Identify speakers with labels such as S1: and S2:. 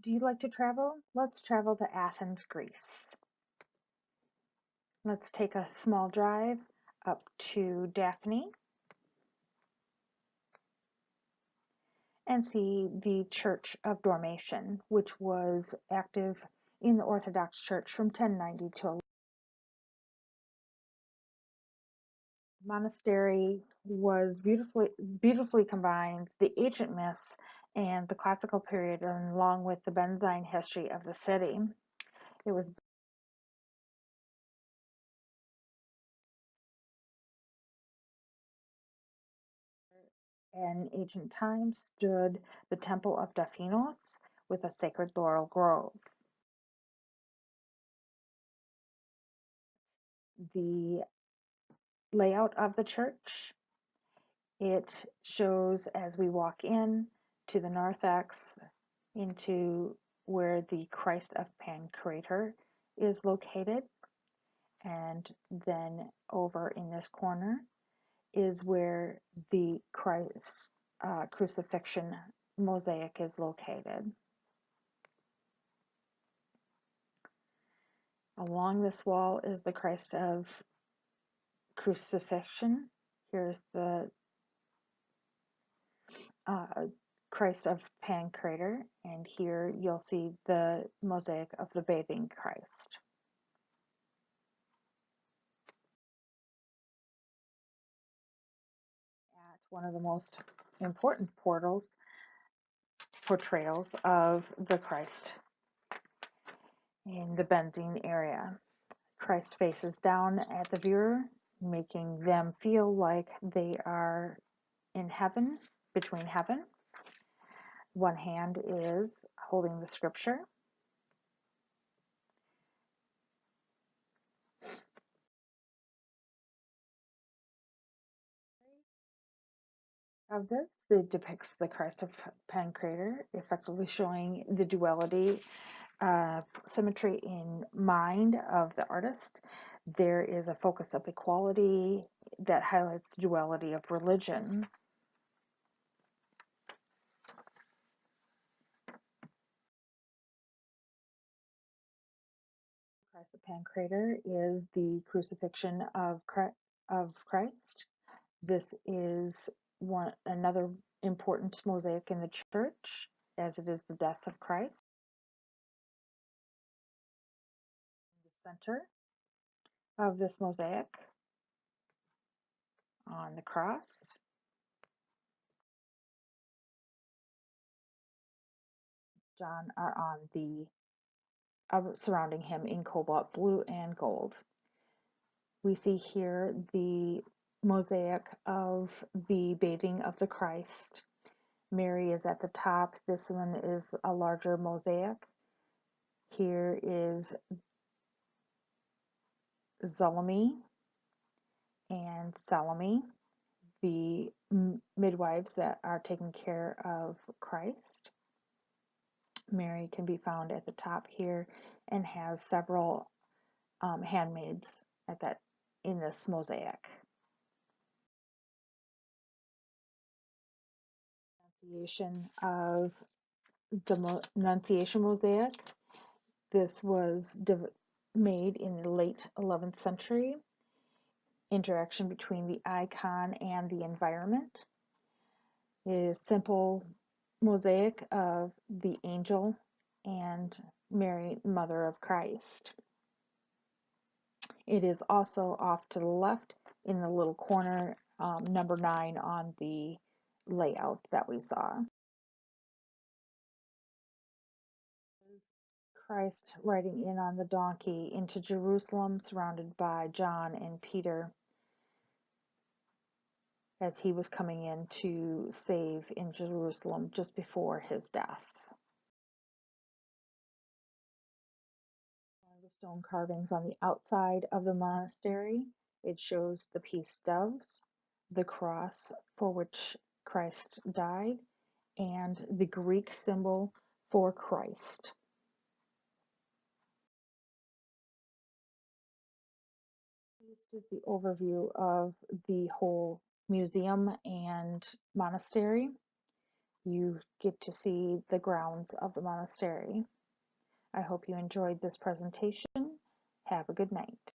S1: Do you like to travel? Let's travel to Athens, Greece. Let's take a small drive up to Daphni and see the Church of Dormation, which was active in the Orthodox Church from 1090 to 11. The monastery was beautifully combines the ancient myths and the classical period, along with the Byzantine history of the city. It was in ancient times stood the temple of Daphinos with a sacred laurel grove. The layout of the church, it shows as we walk in to the narthex into where the Christ of Pancrator is located, and then over in this corner is where the Christ crucifixion mosaic is located. Along this wall is the Christ of Crucifixion. Here's the Christ of Pancrator, and here you'll see the mosaic of the bathing Christ. At one of the most important portrayals of the Christ in the Benzene area. Christ faces down at the viewer, making them feel like they are in heaven, between heaven. One hand is holding the scripture. Of this, it depicts the Christ of Pancrator, effectively showing the duality, symmetry in mind of the artist. There is a focus of equality that highlights the duality of religion. Christ of Pancrator is the crucifixion of Christ. This is another important mosaic in the church, as it is the death of Christ. The center of this mosaic on the cross. John are on the surrounding him in cobalt blue and gold. We see here the mosaic of the bathing of the Christ. Mary is at the top. This one is a larger mosaic. Here is Salome and Salome, the midwives that are taking care of Christ. Mary can be found at the top here and has several handmaids in this mosaic. Annunciation of the Annunciation mosaic. This was made in the late 11th century. Interaction between the icon and the environment. It is simple mosaic of the angel and Mary, Mother of Christ. It is also off to the left in the little corner, number 9 on the layout that we saw. Christ riding in on the donkey into Jerusalem, surrounded by John and Peter, as he was coming in to save in Jerusalem just before his death. One of the stone carvings on the outside of the monastery, it shows the peace doves, the cross for which Christ died, and the Greek symbol for Christ. This is the overview of the whole museum and monastery. you get to see the grounds of the monastery. I hope you enjoyed this presentation. Have a good night.